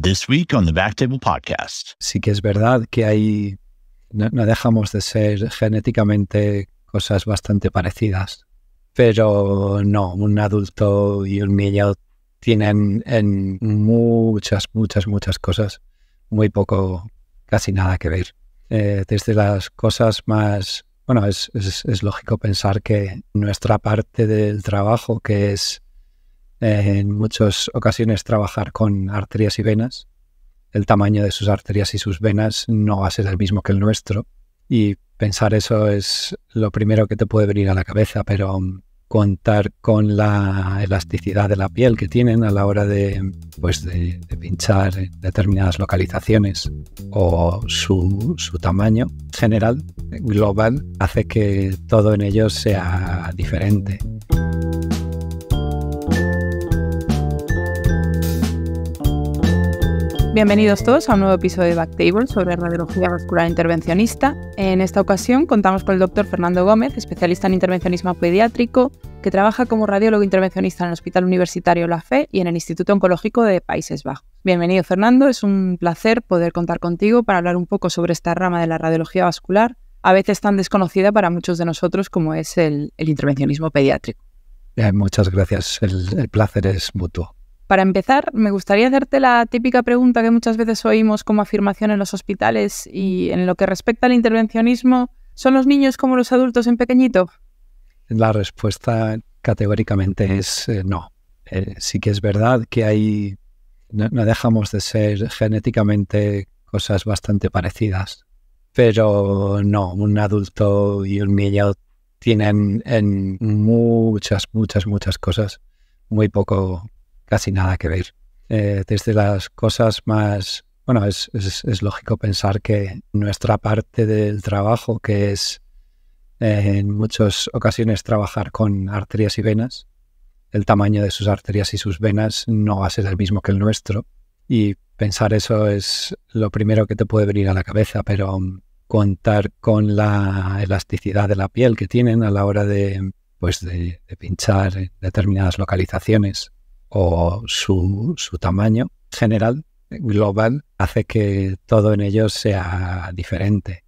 This week on the Backtable Podcast. Sí que es verdad que no dejamos de ser genéticamente cosas bastante parecidas, pero no, un adulto y un niño tienen en muchas cosas muy poco, casi nada que ver. Desde las cosas más... Bueno, es lógico pensar que nuestra parte del trabajo, que es en muchas ocasiones trabajar con arterias y venas, el tamaño de sus arterias y sus venas no va a ser el mismo que el nuestro. Y pensar eso es lo primero que te puede venir a la cabeza, pero contar con la elasticidad de la piel que tienen a la hora de pinchar en determinadas localizaciones o su tamaño general, global, hace que todo en ellos sea diferente. Bienvenidos todos a un nuevo episodio de Backtable sobre radiología vascular intervencionista. En esta ocasión contamos con el doctor Fernando Gómez, especialista en intervencionismo pediátrico, que trabaja como radiólogo intervencionista en el Hospital Universitario La Fe y en el Instituto Oncológico de Países Bajos. Bienvenido, Fernando, es un placer poder contar contigo para hablar un poco sobre esta rama de la radiología vascular, a veces tan desconocida para muchos de nosotros como es el intervencionismo pediátrico. Muchas gracias, el placer es mutuo. Para empezar, me gustaría hacerte la típica pregunta que muchas veces oímos como afirmación en los hospitales y en lo que respecta al intervencionismo, ¿son los niños como los adultos en pequeñito? La respuesta categóricamente es no. Sí que es verdad que no dejamos de ser genéticamente cosas bastante parecidas, pero no, un adulto y un niño tienen en muchas cosas muy poco, casi nada que ver. Desde las cosas más... Bueno, es lógico pensar que nuestra parte del trabajo, que es en muchas ocasiones trabajar con arterias y venas, el tamaño de sus arterias y sus venas no va a ser el mismo que el nuestro. Y pensar eso es lo primero que te puede venir a la cabeza, pero contar con la elasticidad de la piel que tienen a la hora de pinchar en determinadas localizaciones o su tamaño general, global, hace que todo en ellos sea diferente.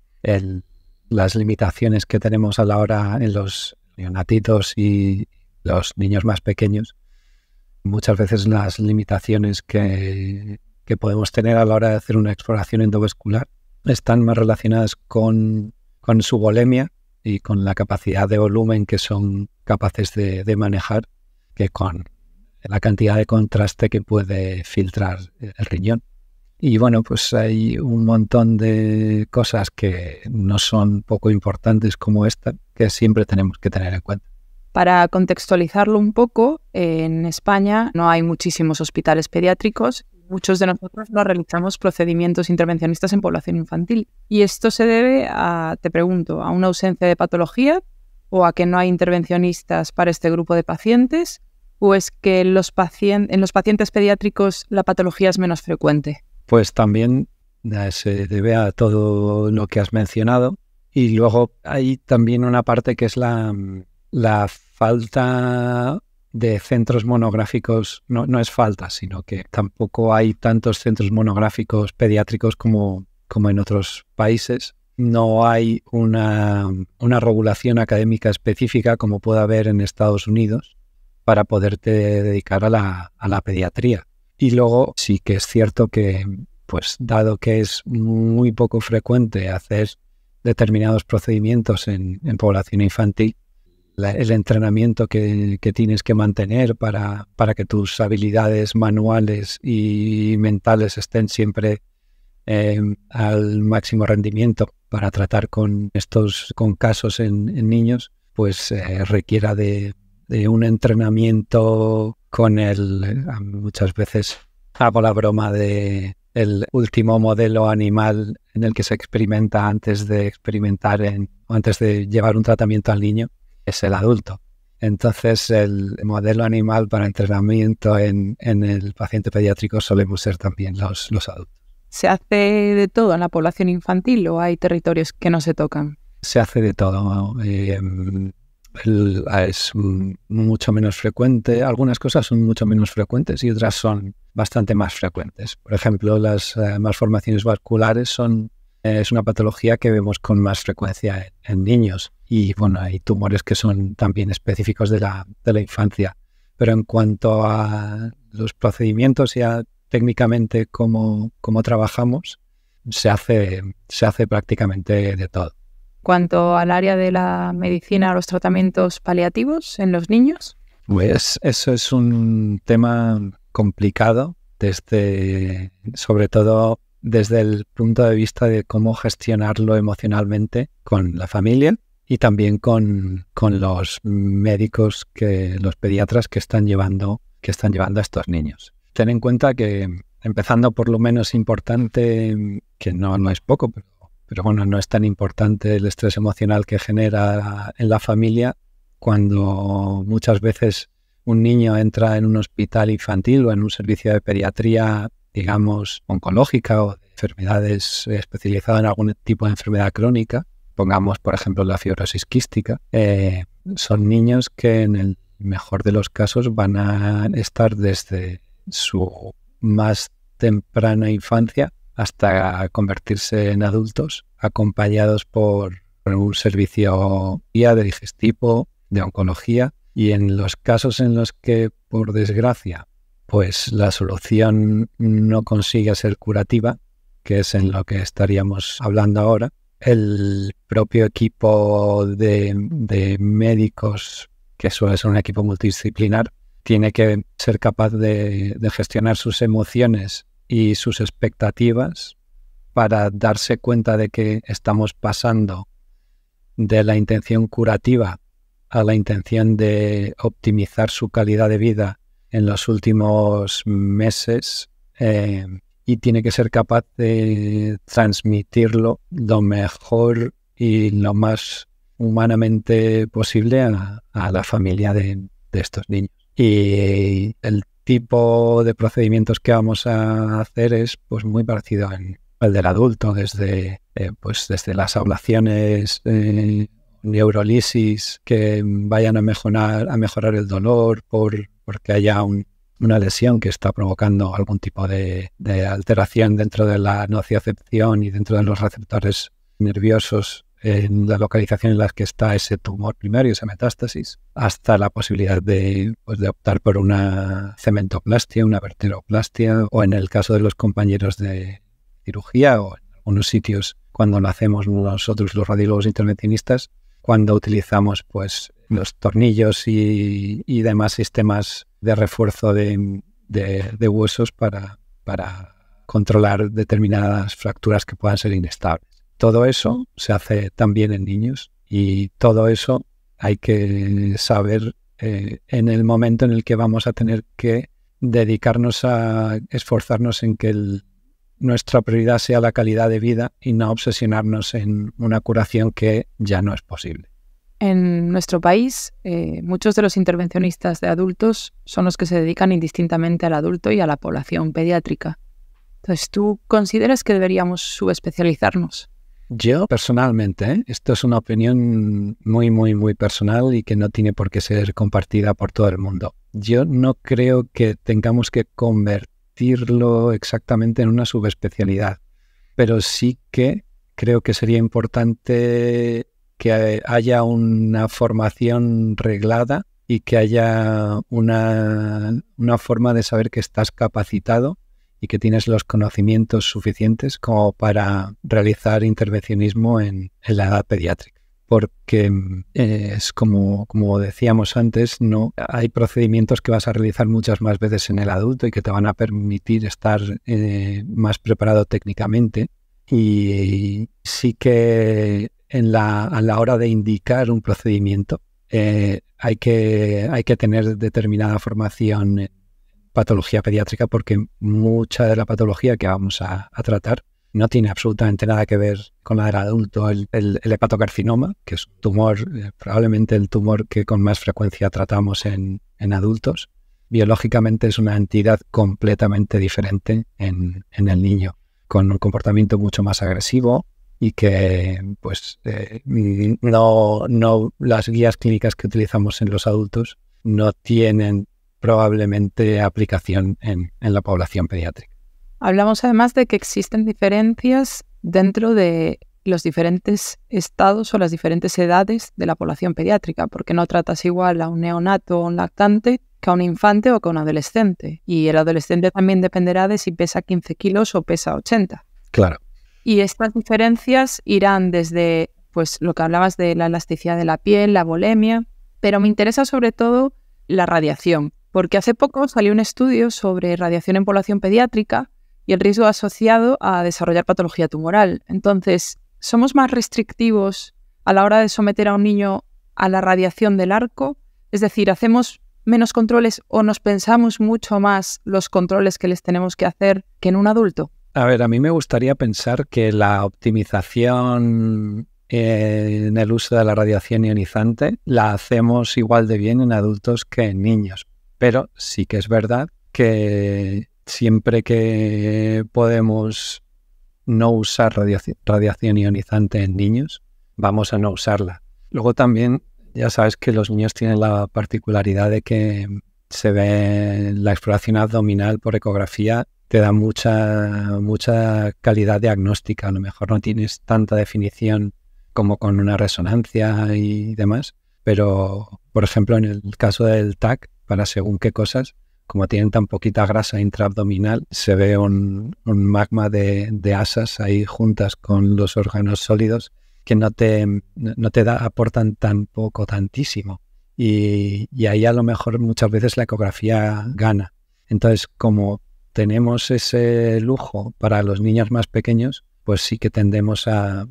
Las limitaciones que tenemos a la hora en los neonatitos y los niños más pequeños, muchas veces las limitaciones que podemos tener a la hora de hacer una exploración endovascular están más relacionadas con su volemia y con la capacidad de volumen que son capaces de manejar que con la cantidad de contraste que puede filtrar el riñón. Y bueno, pues hay un montón de cosas que no son poco importantes como esta, que siempre tenemos que tener en cuenta. Para contextualizarlo un poco, en España no hay muchísimos hospitales pediátricos. Muchos de nosotros no realizamos procedimientos intervencionistas en población infantil. Y esto se debe te pregunto, a una ausencia de patología o a que no hay intervencionistas para este grupo de pacientes, o es que en los pacientes pediátricos la patología es menos frecuente. Pues también se debe a todo lo que has mencionado. Y luego hay también una parte que es la falta de centros monográficos. No es falta, sino que tampoco hay tantos centros monográficos pediátricos como en otros países. No hay una regulación académica específica como puede haber en Estados Unidos para poderte dedicar a la pediatría. Y luego sí que es cierto que, pues dado que es muy poco frecuente hacer determinados procedimientos en población infantil, el entrenamiento que tienes que mantener para que tus habilidades manuales y mentales estén siempre al máximo rendimiento para tratar con casos en niños, pues requiera de un entrenamiento con muchas veces hago la broma de el último modelo animal en el que se experimenta antes de llevar un tratamiento al niño es el adulto. Entonces el modelo animal para entrenamiento en el paciente pediátrico solemos ser también los adultos. ¿Se hace de todo en la población infantil o hay territorios que no se tocan? Se hace de todo. es mucho menos frecuente. Algunas cosas son mucho menos frecuentes y otras son bastante más frecuentes. Por ejemplo, las malformaciones vasculares es una patología que vemos con más frecuencia en niños. Y bueno, hay tumores que son también específicos de la infancia. Pero en cuanto a los procedimientos y a técnicamente cómo trabajamos, se hace prácticamente de todo. Cuanto al área de la medicina, los tratamientos paliativos en los niños. Pues eso es un tema complicado, sobre todo desde el punto de vista de cómo gestionarlo emocionalmente con la familia y también con los médicos, los pediatras que están llevando a estos niños. Ten en cuenta que, empezando por lo menos importante, que no es poco, pero bueno, no es tan importante el estrés emocional que genera en la familia cuando muchas veces un niño entra en un hospital infantil o en un servicio de pediatría, digamos, oncológica o de enfermedades especializadas en algún tipo de enfermedad crónica. Pongamos, por ejemplo, la fibrosis quística. Son niños que en el mejor de los casos van a estar desde su más temprana infancia hasta convertirse en adultos, acompañados por un servicio guía de digestivo, de oncología, y en los casos en los que, por desgracia, pues la solución no consigue ser curativa, que es en lo que estaríamos hablando ahora, el propio equipo de médicos, que suele ser un equipo multidisciplinar, tiene que ser capaz de gestionar sus emociones y sus expectativas para darse cuenta de que estamos pasando de la intención curativa a la intención de optimizar su calidad de vida en los últimos meses, y tiene que ser capaz de transmitirlo lo mejor y lo más humanamente posible a la familia de estos niños. Y el tipo de procedimientos que vamos a hacer es pues muy parecido al del adulto, desde las ablaciones, neurolisis que vayan a mejorar el dolor porque haya una lesión que está provocando algún tipo de alteración dentro de la nocicepción y dentro de los receptores nerviosos en la localización en la que está ese tumor primario, esa metástasis, hasta la posibilidad de optar por una cementoplastia, una vertebroplastia, o en el caso de los compañeros de cirugía o en algunos sitios cuando lo hacemos nosotros los radiólogos intervencionistas, cuando utilizamos pues los tornillos y demás sistemas de refuerzo de huesos para controlar determinadas fracturas que puedan ser inestables. Todo eso se hace también en niños y todo eso hay que saber en el momento en el que vamos a tener que dedicarnos a esforzarnos en que nuestra prioridad sea la calidad de vida y no obsesionarnos en una curación que ya no es posible. En nuestro país, muchos de los intervencionistas de adultos son los que se dedican indistintamente al adulto y a la población pediátrica. Entonces, ¿tú consideras que deberíamos subespecializarnos? Yo, personalmente, esto es una opinión muy, muy, muy personal y que no tiene por qué ser compartida por todo el mundo. Yo no creo que tengamos que convertirlo exactamente en una subespecialidad, pero sí que creo que sería importante que haya una formación reglada y que haya una forma de saber que estás capacitado y que tienes los conocimientos suficientes como para realizar intervencionismo en la edad pediátrica. Porque es como decíamos antes, no hay procedimientos que vas a realizar muchas más veces en el adulto y que te van a permitir estar más preparado técnicamente. Y sí que a la hora de indicar un procedimiento hay que tener determinada formación en patología pediátrica, porque mucha de la patología que vamos a tratar no tiene absolutamente nada que ver con la del adulto. El hepatocarcinoma, que es un tumor, probablemente el tumor que con más frecuencia tratamos en adultos, biológicamente es una entidad completamente diferente en el niño, con un comportamiento mucho más agresivo, y que pues no las guías clínicas que utilizamos en los adultos no tienen probablemente aplicación en la población pediátrica. Hablamos además de que existen diferencias dentro de los diferentes estados o las diferentes edades de la población pediátrica, porque no tratas igual a un neonato o un lactante que a un infante o que a un adolescente. Y el adolescente también dependerá de si pesa 15 kilos o pesa 80. Claro. Y estas diferencias irán desde pues, lo que hablabas de la elasticidad de la piel, la volemia, pero me interesa sobre todo la radiación, porque hace poco salió un estudio sobre radiación en población pediátrica y el riesgo asociado a desarrollar patología tumoral. Entonces, ¿somos más restrictivos a la hora de someter a un niño a la radiación del arco? Es decir, ¿hacemos menos controles o nos pensamos mucho más los controles que les tenemos que hacer que en un adulto? A ver, a mí me gustaría pensar que la optimización en el uso de la radiación ionizante la hacemos igual de bien en adultos que en niños. Pero sí que es verdad que siempre que podemos no usar radiación ionizante en niños, vamos a no usarla. Luego también, ya sabes que los niños tienen la particularidad de que se ve la exploración abdominal por ecografía, te da mucha calidad diagnóstica. A lo mejor no tienes tanta definición como con una resonancia y demás, pero, por ejemplo, en el caso del TAC, para según qué cosas, como tienen tan poquita grasa intraabdominal, se ve un magma de asas ahí juntas con los órganos sólidos que no te aportan tan poco, tantísimo. Y ahí a lo mejor muchas veces la ecografía gana. Entonces, como tenemos ese lujo para los niños más pequeños, pues sí que tendemos a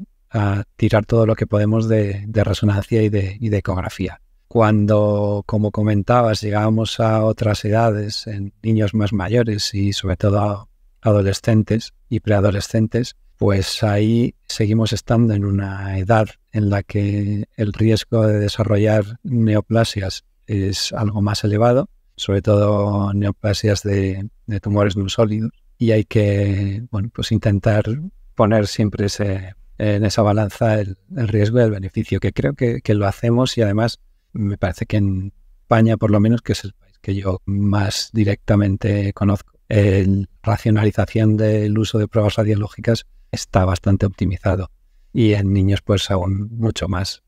tirar todo lo que podemos de resonancia y de ecografía. Cuando, como comentabas, llegábamos a otras edades, en niños más mayores y sobre todo a adolescentes y preadolescentes, pues ahí seguimos estando en una edad en la que el riesgo de desarrollar neoplasias es algo más elevado, sobre todo neoplasias de tumores no sólidos, y hay que pues intentar poner siempre en esa balanza el riesgo y el beneficio, que creo que lo hacemos, y además me parece que en España, por lo menos, que es el país que yo más directamente conozco, la racionalización del uso de pruebas radiológicas está bastante optimizado, y en niños pues aún mucho más.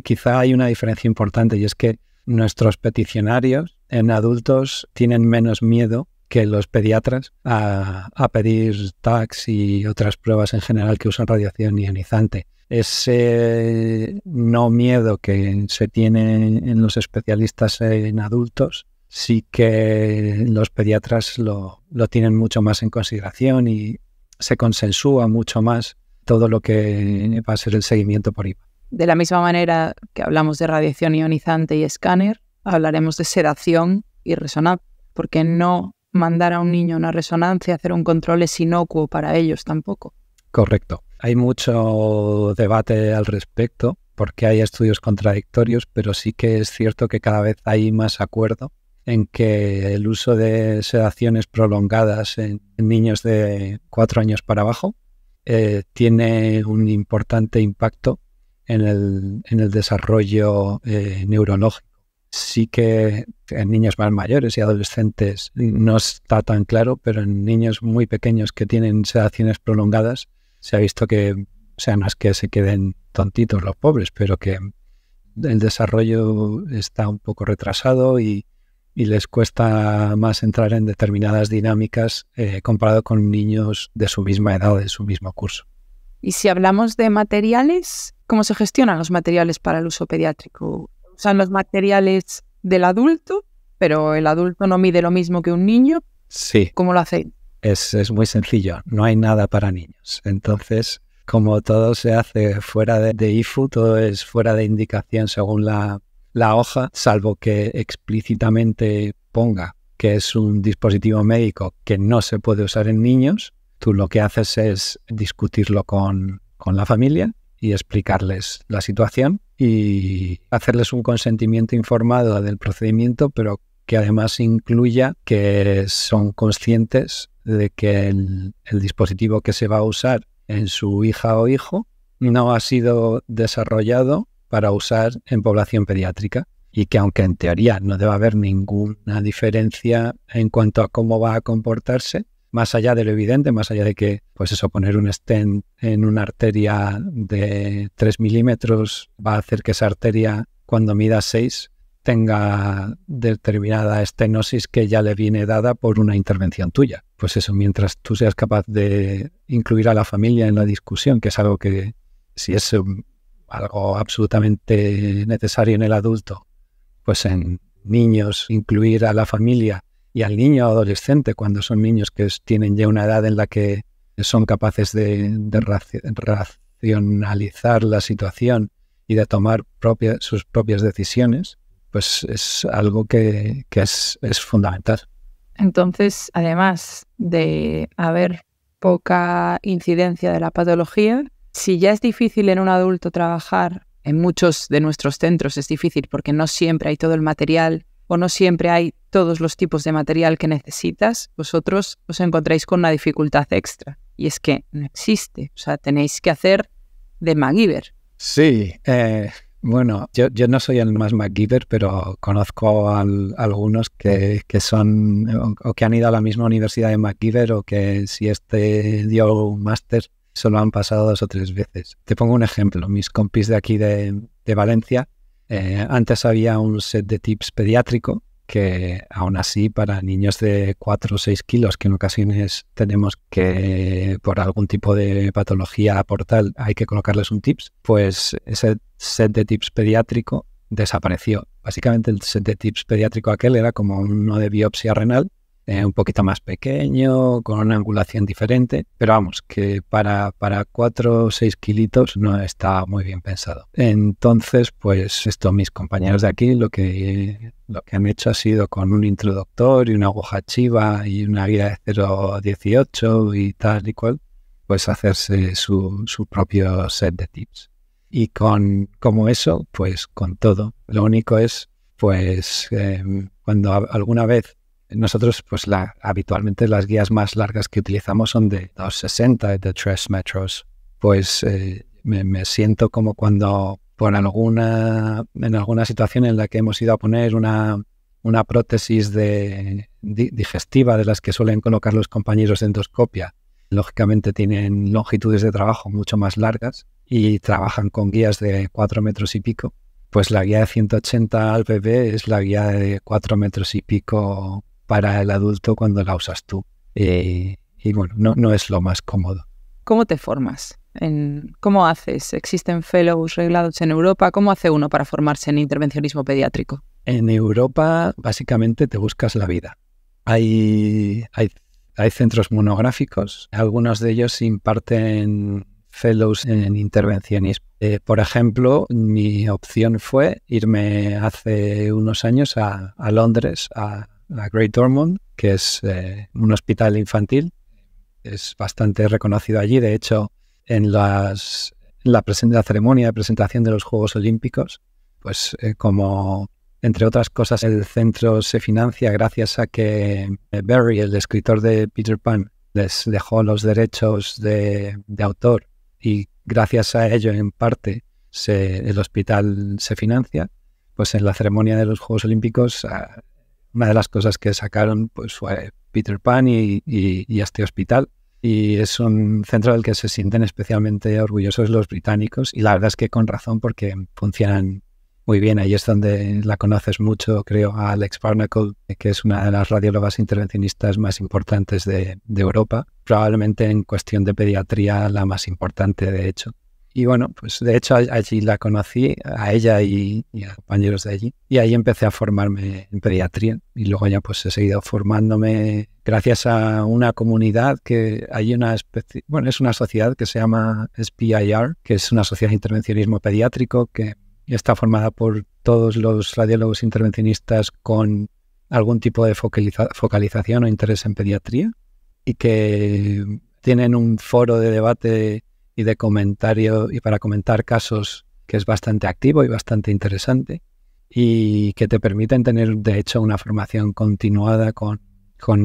Quizá hay una diferencia importante, y es que nuestros peticionarios en adultos tienen menos miedo que los pediatras a pedir TACs y otras pruebas en general que usan radiación ionizante. Ese no miedo que se tiene en los especialistas en adultos, sí que los pediatras lo tienen mucho más en consideración y se consensúa mucho más todo lo que va a ser el seguimiento por IVA. De la misma manera que hablamos de radiación ionizante y escáner, hablaremos de sedación y resonancia, porque no mandar a un niño a una resonancia, hacer un control es inocuo para ellos tampoco. Correcto. Hay mucho debate al respecto porque hay estudios contradictorios, pero sí que es cierto que cada vez hay más acuerdo en que el uso de sedaciones prolongadas en niños de 4 años para abajo tiene un importante impacto en el desarrollo neurológico. Sí que en niños más mayores y adolescentes no está tan claro, pero en niños muy pequeños que tienen sedaciones prolongadas se ha visto que, o sea, no es que se queden tontitos los pobres, pero que el desarrollo está un poco retrasado y les cuesta más entrar en determinadas dinámicas comparado con niños de su misma edad o de su mismo curso. Y si hablamos de materiales, ¿cómo se gestionan los materiales para el uso pediátrico? Usan los materiales del adulto, pero el adulto no mide lo mismo que un niño. Sí. ¿Cómo lo hacéis? Es muy sencillo, no hay nada para niños. Entonces, como todo se hace fuera de IFU, todo es fuera de indicación según la hoja, salvo que explícitamente ponga que es un dispositivo médico que no se puede usar en niños, tú lo que haces es discutirlo con la familia y explicarles la situación y hacerles un consentimiento informado del procedimiento, pero que además incluya que son conscientes de que el dispositivo que se va a usar en su hija o hijo no ha sido desarrollado para usar en población pediátrica, y que aunque en teoría no debe haber ninguna diferencia en cuanto a cómo va a comportarse, más allá de lo evidente, más allá de que, pues eso, poner un stent en una arteria de 3 milímetros va a hacer que esa arteria, cuando mida 6, tenga determinada estenosis que ya le viene dada por una intervención tuya. Pues eso, mientras tú seas capaz de incluir a la familia en la discusión, que es algo que, si es algo absolutamente necesario en el adulto, pues en niños incluir a la familia y al niño o adolescente cuando son niños que tienen ya una edad en la que son capaces de racionalizar la situación y de tomar sus propias decisiones, pues es algo que es fundamental. Entonces, además de haber poca incidencia de la patología, si ya es difícil en un adulto trabajar, en muchos de nuestros centros es difícil porque no siempre hay todo el material o no siempre hay todos los tipos de material que necesitas, vosotros os encontráis con una dificultad extra, y es que no existe. O sea, tenéis que hacer de MacGyver. Sí, bueno, yo no soy el más MacGyver, pero conozco a algunos que son o que han ido a la misma universidad de MacGyver, o que si dio un máster solo han pasado 2 o 3 veces. Te pongo un ejemplo. Mis compis de aquí de Valencia, antes había un set de tips pediátrico que aún así para niños de 4 o 6 kilos, que en ocasiones tenemos que por algún tipo de patología portal hay que colocarles un tips, pues ese set de tips pediátrico desapareció. Básicamente el set de tips pediátrico aquel era como uno de biopsia renal, un poquito más pequeño, con una angulación diferente, pero vamos, que para 4 o 6 kilitos no está muy bien pensado. Entonces, pues mis compañeros de aquí lo que han hecho ha sido con un introductor y una aguja chiva y una guía de 0,18 y tal y cual, pues hacerse su propio set de tips. Y como eso, pues con todo. Lo único es, pues, cuando alguna vez nosotros, pues habitualmente las guías más largas que utilizamos son de 260, de 3 metros. Pues me siento como cuando en alguna situación en la que hemos ido a poner una prótesis digestiva de las que suelen colocar los compañeros de endoscopia. Lógicamente tienen longitudes de trabajo mucho más largas y trabajan con guías de 4 metros y pico. Pues la guía de 180 al bebé es la guía de 4 metros y pico para el adulto cuando la usas tú. Y bueno, no es lo más cómodo. ¿Cómo te formas? ¿Cómo haces? ¿Existen fellows reglados en Europa? ¿Cómo hace uno para formarse en intervencionismo pediátrico? En Europa, básicamente, te buscas la vida. Hay centros monográficos. Algunos de ellos imparten fellows en intervencionismo. Por ejemplo, mi opción fue irme hace unos años a Londres, a Great Ormond, que es un hospital infantil. Es bastante reconocido allí. De hecho, en la ceremonia de presentación de los Juegos Olímpicos, pues como entre otras cosas el centro se financia gracias a que Barry, el escritor de Peter Pan, les dejó los derechos de autor, y gracias a ello en parte el hospital se financia. Pues en la ceremonia de los Juegos Olímpicos una de las cosas que sacaron pues fue Peter Pan y este hospital. Y es un centro del que se sienten especialmente orgullosos los británicos, y la verdad es que con razón, porque funcionan muy bien. Ahí es donde la conoces mucho, creo, a Alex Barnacle, que es una de las radiólogas intervencionistas más importantes de Europa, probablemente en cuestión de pediatría la más importante, de hecho. Y bueno, pues de hecho allí la conocí, a ella y a compañeros de allí. Y ahí empecé a formarme en pediatría. Y luego ya pues he seguido formándome gracias a una comunidad que hay es una sociedad que se llama SPIR, que es una sociedad de intervencionismo pediátrico que está formada por todos los radiólogos intervencionistas con algún tipo de focalización o interés en pediatría, y que tienen un foro de debate y de comentario y para comentar casos que es bastante activo y bastante interesante, y que te permiten tener de hecho una formación continuada con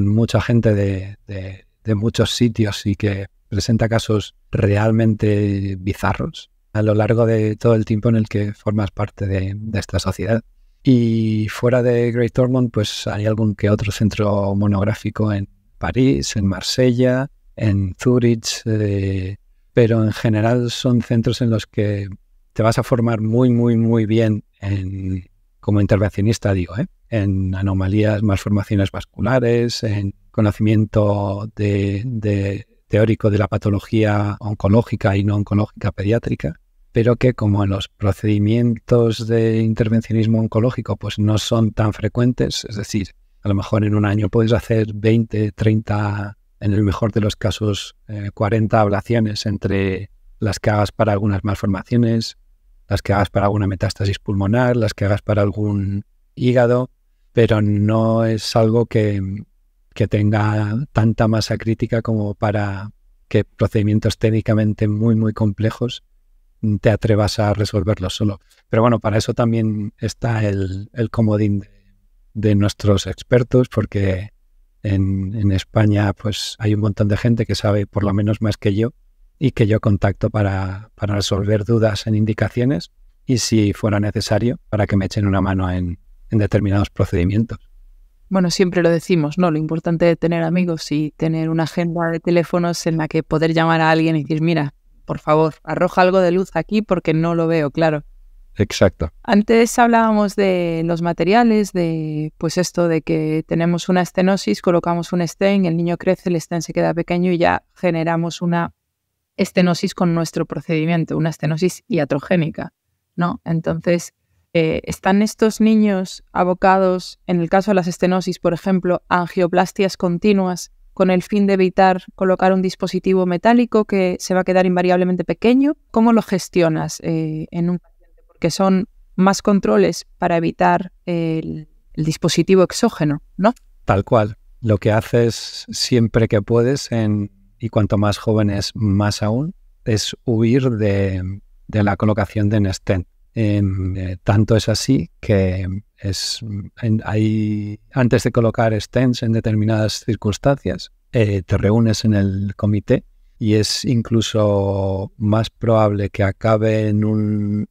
mucha gente de muchos sitios, y que presenta casos realmente bizarros a lo largo de todo el tiempo en el que formas parte de esta sociedad. Y fuera de Great Ormond, pues hay algún que otro centro monográfico en París, en Marsella, en Zúrich, pero en general son centros en los que te vas a formar muy, muy, muy bien como intervencionista, en anomalías, malformaciones vasculares, en conocimiento teórico de la patología oncológica y no oncológica pediátrica, pero que como en los procedimientos de intervencionismo oncológico pues no son tan frecuentes, es decir, a lo mejor en un año puedes hacer 20, 30, en el mejor de los casos 40 ablaciones entre las que hagas para algunas malformaciones, las que hagas para alguna metástasis pulmonar, las que hagas para algún hígado, pero no es algo que tenga tanta masa crítica como para que procedimientos técnicamente muy, muy complejos te atrevas a resolverlos solo. Pero bueno, para eso también está el comodín de nuestros expertos, porque en España pues hay un montón de gente que sabe por lo menos más que yo y que yo contacto para resolver dudas en indicaciones y si fuera necesario para que me echen una mano en determinados procedimientos. Bueno, siempre lo decimos, ¿no? Lo importante de tener amigos y tener una agenda de teléfonos en la que poder llamar a alguien y decir, mira, por favor, arroja algo de luz aquí porque no lo veo claro. Exacto. Antes hablábamos de los materiales, de pues esto de que tenemos una estenosis, colocamos un stent, el niño crece, el stent se queda pequeño y ya generamos una estenosis con nuestro procedimiento, una estenosis iatrogénica, ¿no? Entonces, ¿están estos niños abocados, en el caso de las estenosis, por ejemplo, a angioplastias continuas con el fin de evitar colocar un dispositivo metálico que se va a quedar invariablemente pequeño? ¿Cómo lo gestionas en un paciente? Porque son más controles para evitar el dispositivo exógeno, ¿no? Tal cual. Lo que haces siempre que puedes, y cuanto más jóvenes más aún, es huir de la colocación de un stent. Tanto es así que antes de colocar stents en determinadas circunstancias, te reúnes en el comité y es incluso más probable que acabe en un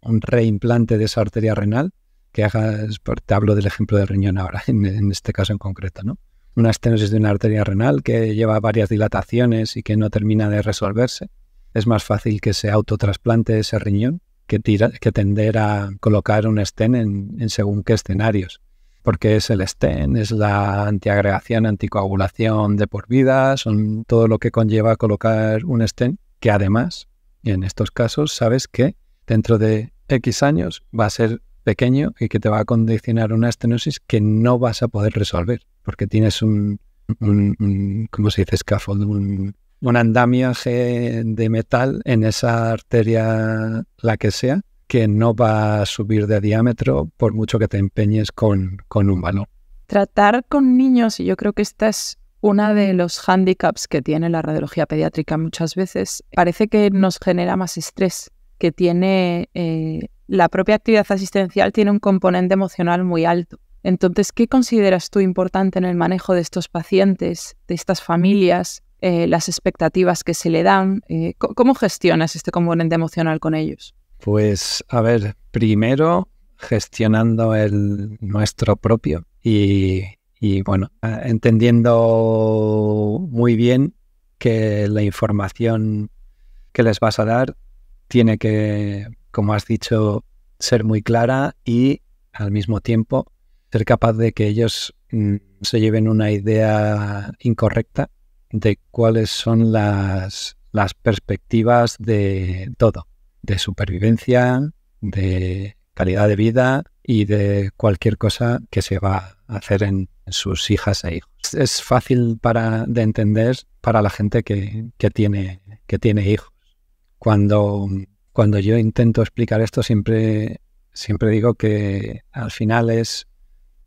reimplante de esa arteria renal que hagas, te hablo del ejemplo del riñón ahora, en este caso en concreto, ¿no? Una estenosis de una arteria renal que lleva varias dilataciones y que no termina de resolverse. Es más fácil que se autotrasplante ese riñón que tender a colocar un stent en según qué escenarios. Porque es el stent, es la antiagregación, anticoagulación de por vida, son todo lo que conlleva colocar un stent, que además, en estos casos, sabes que dentro de X años va a ser pequeño y que te va a condicionar una estenosis que no vas a poder resolver, porque tienes un ¿cómo se dice? Scaffold, un andamiaje de metal en esa arteria, la que sea, que no va a subir de diámetro por mucho que te empeñes con un balón. Tratar con niños, y yo creo que esta es una de los hándicaps que tiene la radiología pediátrica muchas veces, parece que nos genera más estrés, que tiene la propia actividad asistencial tiene un componente emocional muy alto. Entonces, ¿qué consideras tú importante en el manejo de estos pacientes, de estas familias? Las expectativas que se le dan. ¿Cómo gestionas este componente emocional con ellos? Pues, a ver, primero gestionando el nuestro propio y bueno, entendiendo muy bien que la información que les vas a dar tiene que, como has dicho, ser muy clara y al mismo tiempo ser capaz de que ellos se lleven una idea incorrecta de cuáles son las perspectivas de todo, de supervivencia, de calidad de vida y de cualquier cosa que se va a hacer en sus hijas e hijos. Es fácil de entender para la gente que tiene hijos. Cuando yo intento explicar esto, siempre digo que al final es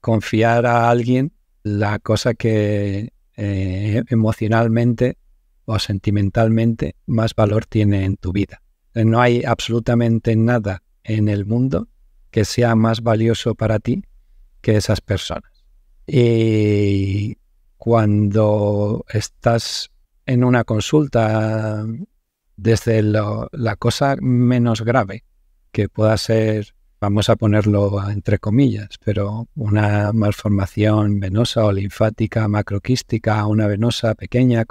confiar a alguien la cosa que emocionalmente o sentimentalmente más valor tiene en tu vida. No hay absolutamente nada en el mundo que sea más valioso para ti que esas personas. Y cuando estás en una consulta desde la cosa menos grave, que pueda ser, vamos a ponerlo entre comillas, pero una malformación venosa o linfática macroquística, una venosa pequeña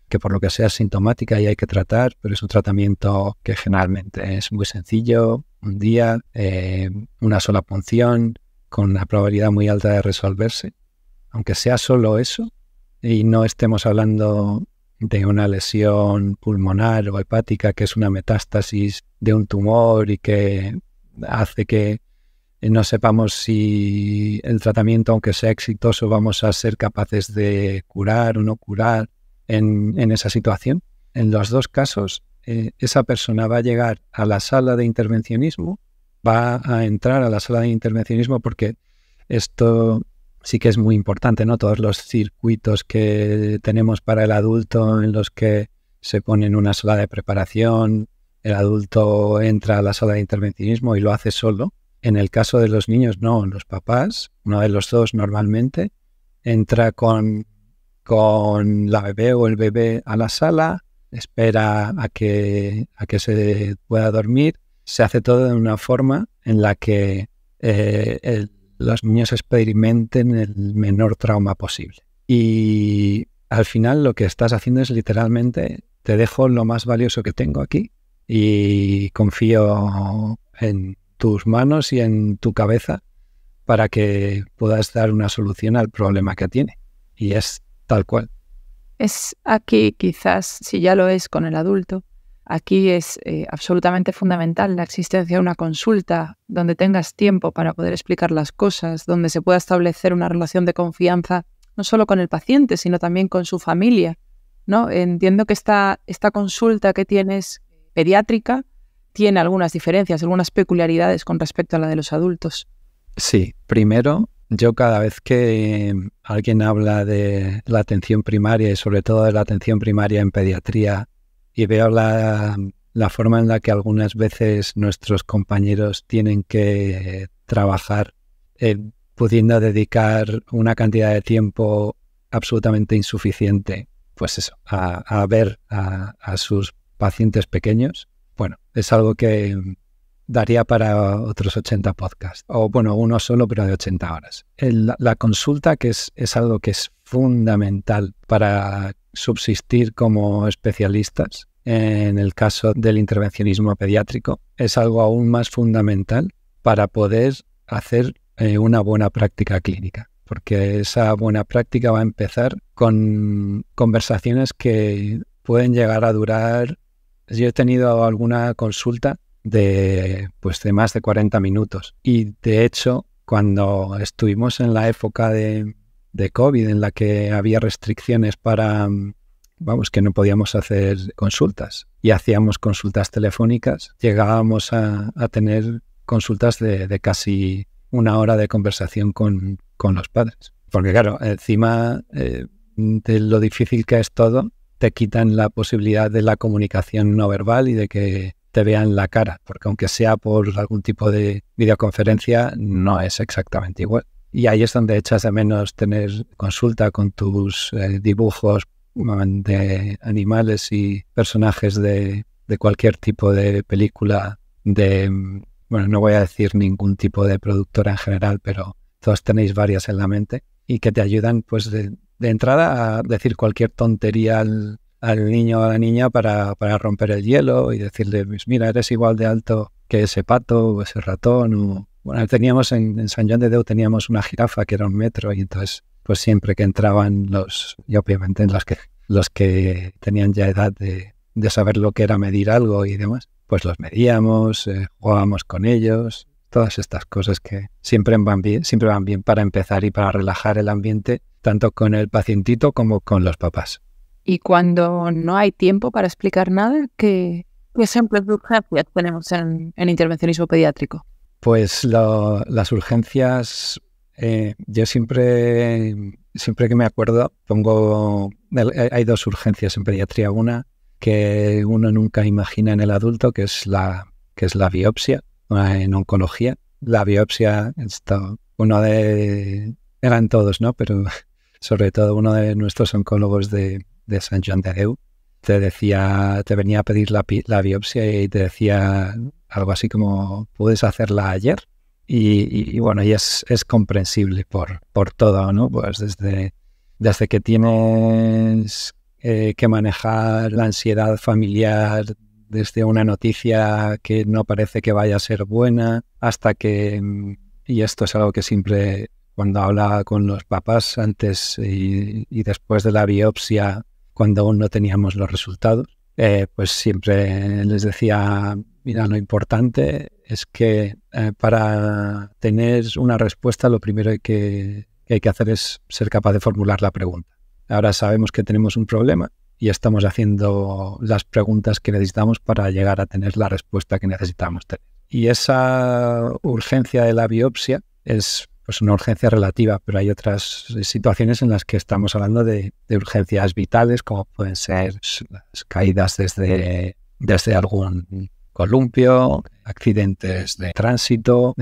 que por lo que sea es sintomática y hay que tratar, pero es un tratamiento que generalmente es muy sencillo, un día, una sola punción, con una probabilidad muy alta de resolverse. Aunque sea solo eso y no estemos hablando de una lesión pulmonar o hepática, que es una metástasis de un tumor y que hace que no sepamos si el tratamiento, aunque sea exitoso, vamos a ser capaces de curar o no curar en esa situación. En los dos casos, esa persona va a llegar a la sala de intervencionismo, va a entrar a la sala de intervencionismo porque esto sí que es muy importante, ¿no? Todos los circuitos que tenemos para el adulto en los que se pone en una sala de preparación, el adulto entra a la sala de intervencionismo y lo hace solo. En el caso de los niños, no, los papás, uno de los dos normalmente, entra con la bebé o el bebé a la sala, espera a que se pueda dormir. Se hace todo de una forma en la que los niños experimenten el menor trauma posible. Y al final lo que estás haciendo es literalmente, te dejo lo más valioso que tengo aquí y confío en tus manos y en tu cabeza para que puedas dar una solución al problema que tiene. Y es tal cual. Es aquí quizás, si ya lo es con el adulto, aquí es absolutamente fundamental la existencia de una consulta donde tengas tiempo para poder explicar las cosas, donde se pueda establecer una relación de confianza no solo con el paciente, sino también con su familia, ¿no? Entiendo que esta consulta que tienes pediátrica tiene algunas diferencias, algunas peculiaridades con respecto a la de los adultos. Sí, primero, yo cada vez que alguien habla de la atención primaria y sobre todo de la atención primaria en pediatría y veo la forma en la que algunas veces nuestros compañeros tienen que trabajar pudiendo dedicar una cantidad de tiempo absolutamente insuficiente, pues eso, a ver a sus pacientes pequeños. Bueno, es algo que daría para otros 80 podcasts, o bueno, uno solo pero de 80 horas. La consulta, que es algo que es fundamental para subsistir como especialistas, en el caso del intervencionismo pediátrico, es algo aún más fundamental para poder hacer una buena práctica clínica, porque esa buena práctica va a empezar con conversaciones que pueden llegar a durar. Yo he tenido alguna consulta de más de 40 minutos y de hecho cuando estuvimos en la época de COVID en la que había restricciones para, que no podíamos hacer consultas y hacíamos consultas telefónicas, llegábamos a tener consultas de casi una hora de conversación con los padres. Porque claro, encima de lo difícil que es todo, te quitan la posibilidad de la comunicación no verbal y de que te vean la cara, porque aunque sea por algún tipo de videoconferencia, no es exactamente igual. Y ahí es donde echas de menos tener consulta con tus dibujos de animales y personajes de cualquier tipo de película, no voy a decir ningún tipo de productora en general, pero todos tenéis varias en la mente y que te ayudan pues de entrada a decir cualquier tontería al niño o a la niña para romper el hielo y decirle, pues mira, eres igual de alto que ese pato o ese ratón. Teníamos en Sant Joan de Déu teníamos una jirafa que era 1 metro y entonces pues siempre que entraban y obviamente los que tenían ya edad de saber lo que era medir algo y demás, pues los medíamos, jugábamos con ellos, todas estas cosas que siempre van bien para empezar y para relajar el ambiente, tanto con el pacientito como con los papás. Y cuando no hay tiempo para explicar nada, ¿qué ejemplos de urgencias tenemos en intervencionismo pediátrico? Pues las urgencias, yo siempre que me acuerdo hay 2 urgencias en pediatría. Una que uno nunca imagina en el adulto, que es la biopsia en oncología. La biopsia, eran todos, ¿no? Pero sobre todo uno de nuestros oncólogos de de Sant Joan de Déu, te venía a pedir la biopsia y te decía algo así como, ¿puedes hacerla ayer? Y bueno, y es comprensible por todo, ¿no? Pues desde que tienes que manejar la ansiedad familiar, desde una noticia que no parece que vaya a ser buena, hasta que, y esto es algo que siempre cuando hablaba con los papás antes y después de la biopsia, cuando aún no teníamos los resultados, pues siempre les decía, mira, lo importante es que para tener una respuesta lo primero que hay que hacer es ser capaz de formular la pregunta. Ahora sabemos que tenemos un problema y estamos haciendo las preguntas que necesitamos para llegar a tener la respuesta que necesitamos tener. Y esa urgencia de la biopsia es pues una urgencia relativa, pero hay otras situaciones en las que estamos hablando de urgencias vitales, como pueden ser las caídas desde algún columpio, accidentes de tránsito,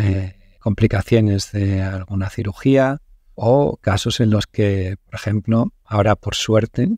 complicaciones de alguna cirugía o casos en los que, por ejemplo, ahora por suerte,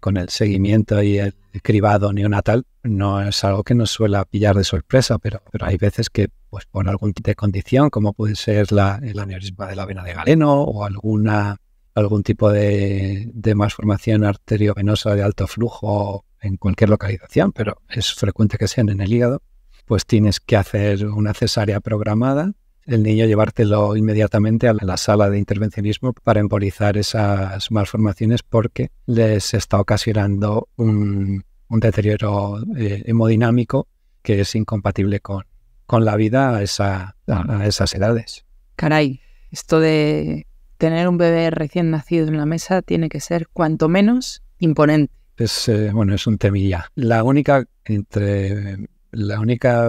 con el seguimiento y el cribado neonatal, no es algo que nos suele pillar de sorpresa, pero hay veces que pues por algún tipo de condición, como puede ser el aneurisma de la vena de Galeno o algún tipo de malformación arteriovenosa de alto flujo en cualquier localización, pero es frecuente que sean en el hígado, pues tienes que hacer una cesárea programada, el niño llevártelo inmediatamente a la sala de intervencionismo para embolizar esas malformaciones porque les está ocasionando un deterioro hemodinámico que es incompatible con la vida a esas edades. Caray, esto de tener un bebé recién nacido en la mesa tiene que ser cuanto menos imponente. Es un temilla. La única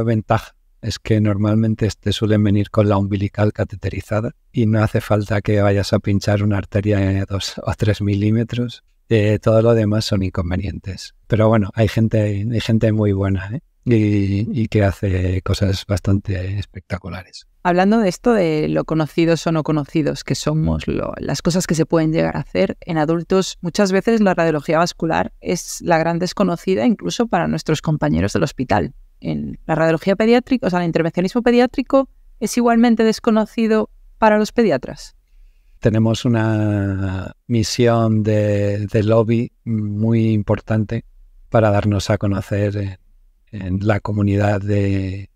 ventaja es que normalmente te suelen venir con la umbilical cateterizada y no hace falta que vayas a pinchar una arteria de 2 o 3 milímetros. Todo lo demás son inconvenientes. Pero bueno, hay gente muy buena, y que hace cosas bastante espectaculares. Hablando de esto de lo conocidos o no conocidos que somos, las cosas que se pueden llegar a hacer en adultos, muchas veces la radiología vascular es la gran desconocida incluso para nuestros compañeros del hospital. En la radiología pediátrica, o sea, el intervencionismo pediátrico es igualmente desconocido para los pediatras. Tenemos una misión de lobby muy importante para darnos a conocer en la comunidad de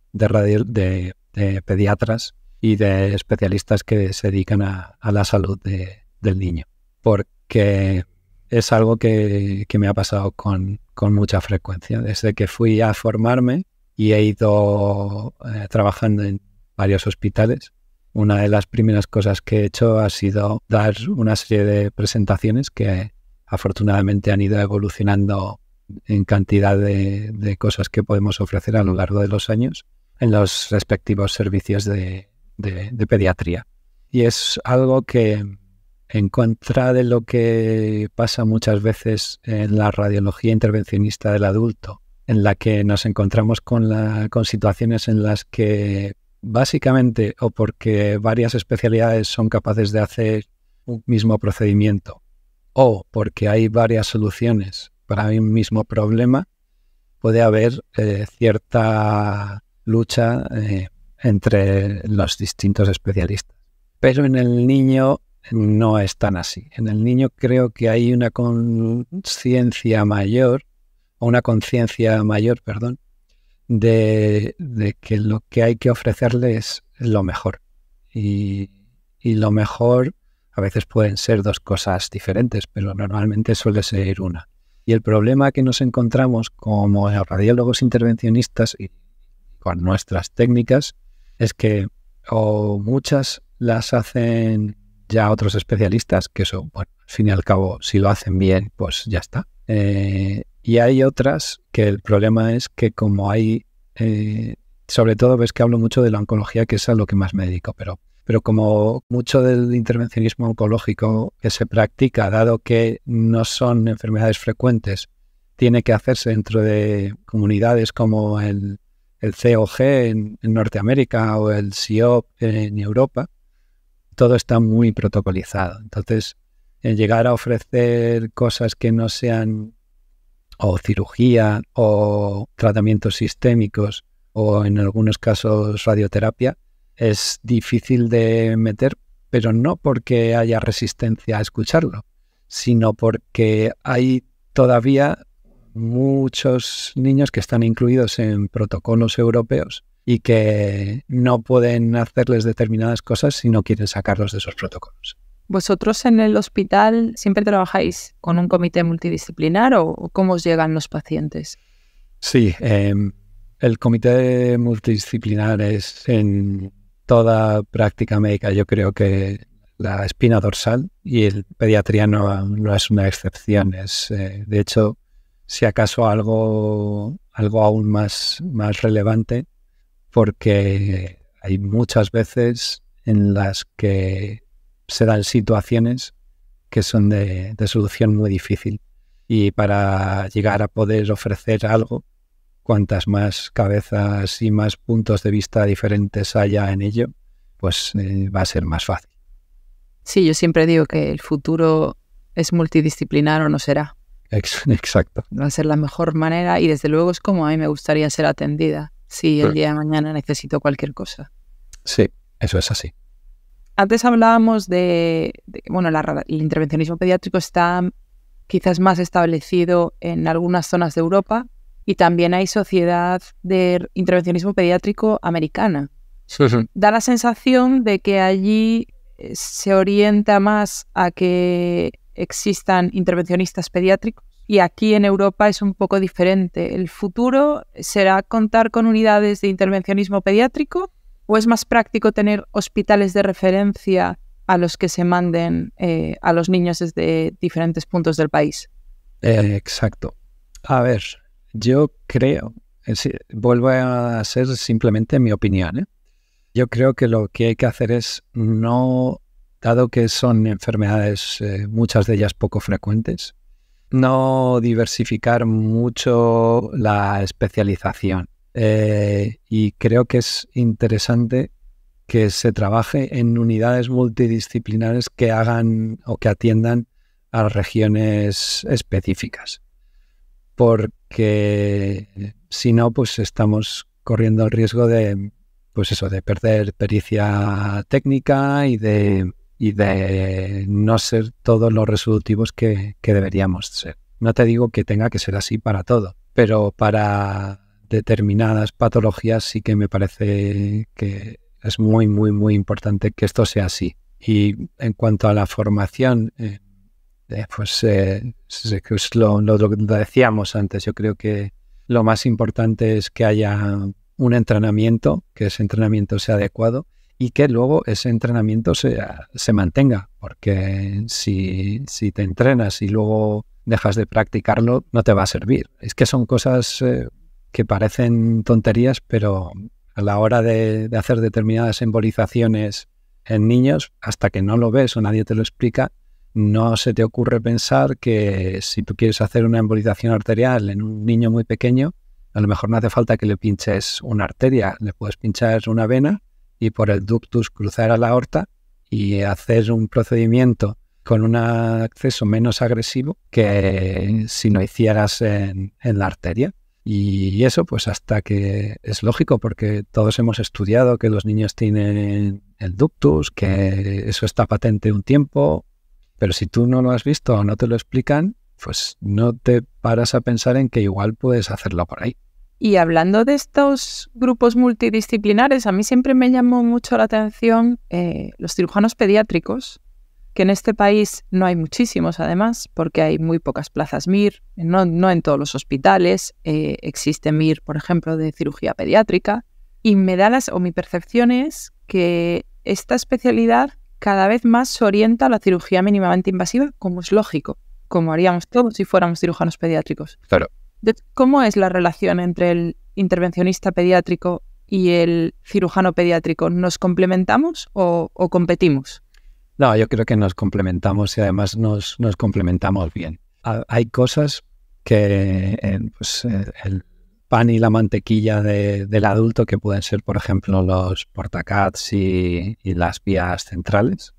pediatras y de especialistas que se dedican a la salud del niño. Porque es algo que me ha pasado con mucha frecuencia. Desde que fui a formarme y he ido trabajando en varios hospitales, una de las primeras cosas que he hecho ha sido dar una serie de presentaciones que afortunadamente han ido evolucionando en cantidad de cosas que podemos ofrecer a lo largo de los años en los respectivos servicios de pediatría. Y es algo que, en contra de lo que pasa muchas veces en la radiología intervencionista del adulto, en la que nos encontramos con situaciones en las que básicamente o porque varias especialidades son capaces de hacer un mismo procedimiento o porque hay varias soluciones para un mismo problema, puede haber cierta lucha entre los distintos especialistas. Pero en el niño no es tan así. En el niño creo que hay una conciencia mayor, de que lo que hay que ofrecerle es lo mejor. Y lo mejor a veces pueden ser dos cosas diferentes, pero normalmente suele ser una. Y el problema que nos encontramos como radiólogos intervencionistas y con nuestras técnicas es que o muchas las hacen ya otros especialistas, que eso, bueno, al fin y al cabo, si lo hacen bien, pues ya está. Y hay otras que el problema es que como hay, sobre todo ves que hablo mucho de la oncología, que es a lo que más me dedico, pero como mucho del intervencionismo oncológico que se practica, dado que no son enfermedades frecuentes, tiene que hacerse dentro de comunidades como el COG en Norteamérica o el CIOP en Europa, todo está muy protocolizado. Entonces, llegar a ofrecer cosas que no sean o cirugía o tratamientos sistémicos o en algunos casos radioterapia es difícil de meter, pero no porque haya resistencia a escucharlo, sino porque hay todavía muchos niños que están incluidos en protocolos europeos y que no pueden hacerles determinadas cosas si no quieren sacarlos de esos protocolos. ¿Vosotros en el hospital siempre trabajáis con un comité multidisciplinar o cómo os llegan los pacientes? Sí, el comité multidisciplinar es en toda práctica médica, yo creo que la espina dorsal, y el pediatría no es una excepción. De hecho, si acaso algo aún más relevante, porque hay muchas veces en las que se dan situaciones que son de solución muy difícil. Y para llegar a poder ofrecer algo, cuantas más cabezas y más puntos de vista diferentes haya en ello, pues va a ser más fácil. Sí, yo siempre digo que el futuro es multidisciplinar o no será. Exacto. Va a ser la mejor manera y desde luego es como a mí me gustaría ser atendida si el día de mañana necesito cualquier cosa. Sí, eso es así. Antes hablábamos el intervencionismo pediátrico está quizás más establecido en algunas zonas de Europa y también hay sociedad de intervencionismo pediátrico americana. Sí. Da la sensación de que allí se orienta más a que existan intervencionistas pediátricos y aquí en Europa es un poco diferente. ¿El futuro será contar con unidades de intervencionismo pediátrico o es más práctico tener hospitales de referencia a los que se manden a los niños desde diferentes puntos del país? Exacto. A ver, yo creo, vuelvo a ser simplemente mi opinión, Yo creo que lo que hay que hacer es no, dado que son enfermedades, muchas de ellas poco frecuentes, no diversificar mucho la especialización. Y creo que es interesante que se trabaje en unidades multidisciplinares que hagan o que atiendan a regiones específicas. Porque si no, pues estamos corriendo el riesgo de perder pericia técnica y de no ser todos los resolutivos que deberíamos ser. No te digo que tenga que ser así para todo, pero para determinadas patologías sí que me parece que es muy, muy, muy importante que esto sea así. Y en cuanto a la formación, lo decíamos antes, yo creo que lo más importante es que haya un entrenamiento, que ese entrenamiento sea adecuado y que luego ese entrenamiento se mantenga, porque si te entrenas y luego dejas de practicarlo, no te va a servir. Es que son cosas que parecen tonterías, pero a la hora de hacer determinadas embolizaciones en niños, hasta que no lo ves o nadie te lo explica, no se te ocurre pensar que si tú quieres hacer una embolización arterial en un niño muy pequeño, a lo mejor no hace falta que le pinches una arteria, le puedes pinchar una vena y por el ductus cruzar a la aorta y hacer un procedimiento con un acceso menos agresivo que si no hicieras en la arteria. Y eso pues hasta que es lógico, porque todos hemos estudiado que los niños tienen el ductus, que eso está patente un tiempo, pero si tú no lo has visto o no te lo explican, pues no te paras a pensar en que igual puedes hacerlo por ahí. Y hablando de estos grupos multidisciplinares, a mí siempre me llamó mucho la atención los cirujanos pediátricos, que en este país no hay muchísimos además, porque hay muy pocas plazas MIR, no en todos los hospitales existe MIR, por ejemplo, de cirugía pediátrica, y mi percepción es que esta especialidad cada vez más se orienta a la cirugía mínimamente invasiva, como es lógico, como haríamos todos si fuéramos cirujanos pediátricos. Claro. ¿Cómo es la relación entre el intervencionista pediátrico y el cirujano pediátrico? ¿Nos complementamos o competimos? No, yo creo que nos complementamos y además nos complementamos bien. Hay cosas que el pan y la mantequilla del adulto, que pueden ser, por ejemplo, los portacats y las vías centrales,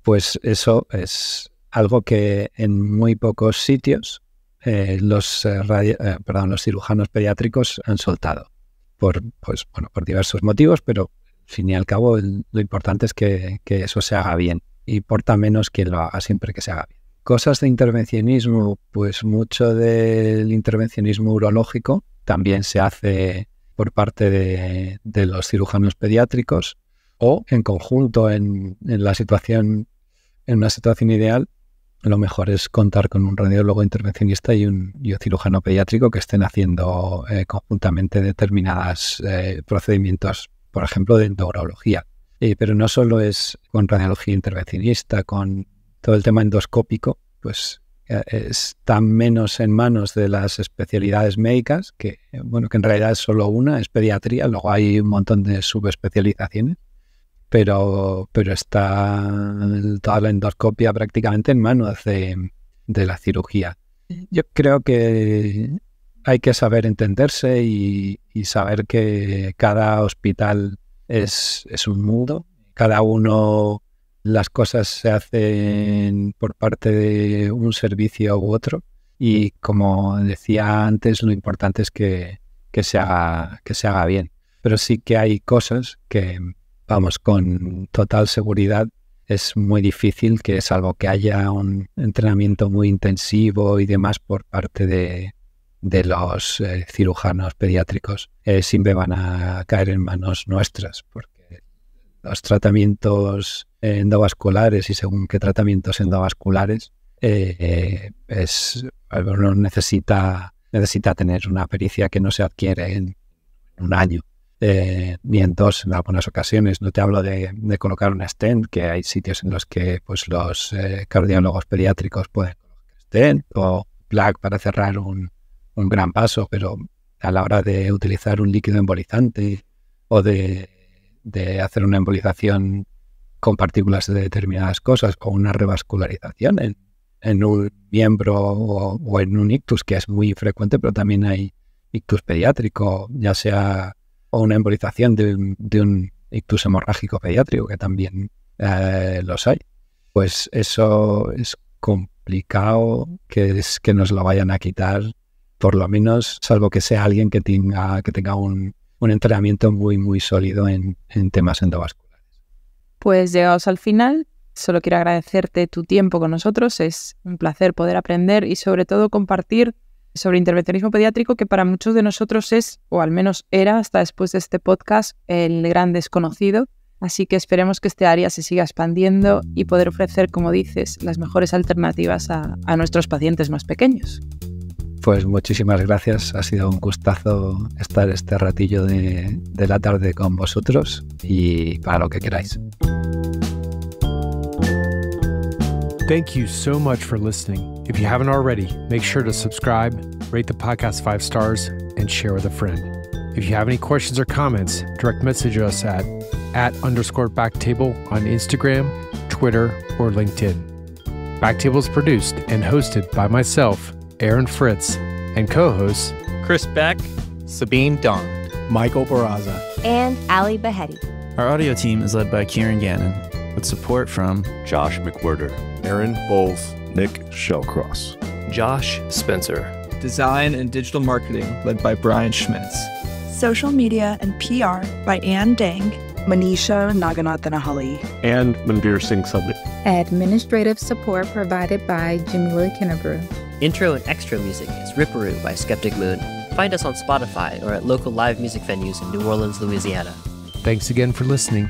pues eso es algo que en muy pocos sitios los cirujanos pediátricos han soltado por diversos motivos, pero al fin y al cabo lo importante es que eso se haga bien, y importa menos quien lo haga siempre que se haga bien. Cosas de intervencionismo, pues mucho del intervencionismo urológico también se hace por parte de los cirujanos pediátricos, o en conjunto en una situación ideal. Lo mejor es contar con un radiólogo intervencionista y un cirujano pediátrico que estén haciendo conjuntamente determinados procedimientos, por ejemplo, de endourología. Pero no solo es con radiología intervencionista, con todo el tema endoscópico, pues está menos en manos de las especialidades médicas, que en realidad es solo una, es pediatría, luego hay un montón de subespecializaciones. Pero está toda la endoscopia prácticamente en manos de la cirugía. Yo creo que hay que saber entenderse y saber que cada hospital es un mundo. Cada uno, las cosas se hacen por parte de un servicio u otro. Y como decía antes, lo importante es que se haga bien. Pero sí que hay cosas que, con total seguridad, es muy difícil que, salvo que haya un entrenamiento muy intensivo y demás por parte de los cirujanos pediátricos, siempre van a caer en manos nuestras, porque los tratamientos endovasculares y según qué tratamientos endovasculares uno necesita tener una pericia que no se adquiere en un año. Ni en 2 en algunas ocasiones. No te hablo de colocar un stent, que hay sitios en los que pues los cardiólogos pediátricos pueden colocar stent o plug para cerrar un gran vaso, pero a la hora de utilizar un líquido embolizante o de hacer una embolización con partículas de determinadas cosas, o una revascularización en un miembro o en un ictus, que es muy frecuente, pero también hay ictus pediátrico, ya sea o una embolización de un ictus hemorrágico pediátrico, que también los hay. Pues eso es complicado que nos lo vayan a quitar, por lo menos, salvo que sea alguien que tenga un entrenamiento muy, muy sólido en temas endovasculares. Pues llegados al final, solo quiero agradecerte tu tiempo con nosotros. Es un placer poder aprender y sobre todo compartir sobre intervencionismo pediátrico, que para muchos de nosotros es, o al menos era hasta después de este podcast, el gran desconocido. Así que esperemos que este área se siga expandiendo y poder ofrecer, como dices, las mejores alternativas a nuestros pacientes más pequeños. Pues muchísimas gracias. Ha sido un gustazo estar este ratillo de la tarde con vosotros, y para lo que queráis. Thank you so much for listening. If you haven't already, make sure to subscribe, rate the podcast 5 stars, and share with a friend. If you have any questions or comments, direct message us at @_backtable on Instagram, Twitter, or LinkedIn. Backtable is produced and hosted by myself, Aaron Fritz, and co-hosts Chris Beck, Sabine Don, Michael Barraza, and Ali Behetti. Our audio team is led by Kieran Gannon, with support from Josh McWhirter, Aaron Bowles, Nick Shellcross, Josh Spencer. Design and digital marketing led by Brian Schmitz. Social media and PR by Ann Dang, Manisha Naganathanahali, and Manveer Singh Sabri. Administrative support provided by Jamila Kinnebrew. Intro and extra music is Ripperoo by Skeptic Moon. Find us on Spotify or at local live music venues in New Orleans, Louisiana. Thanks again for listening.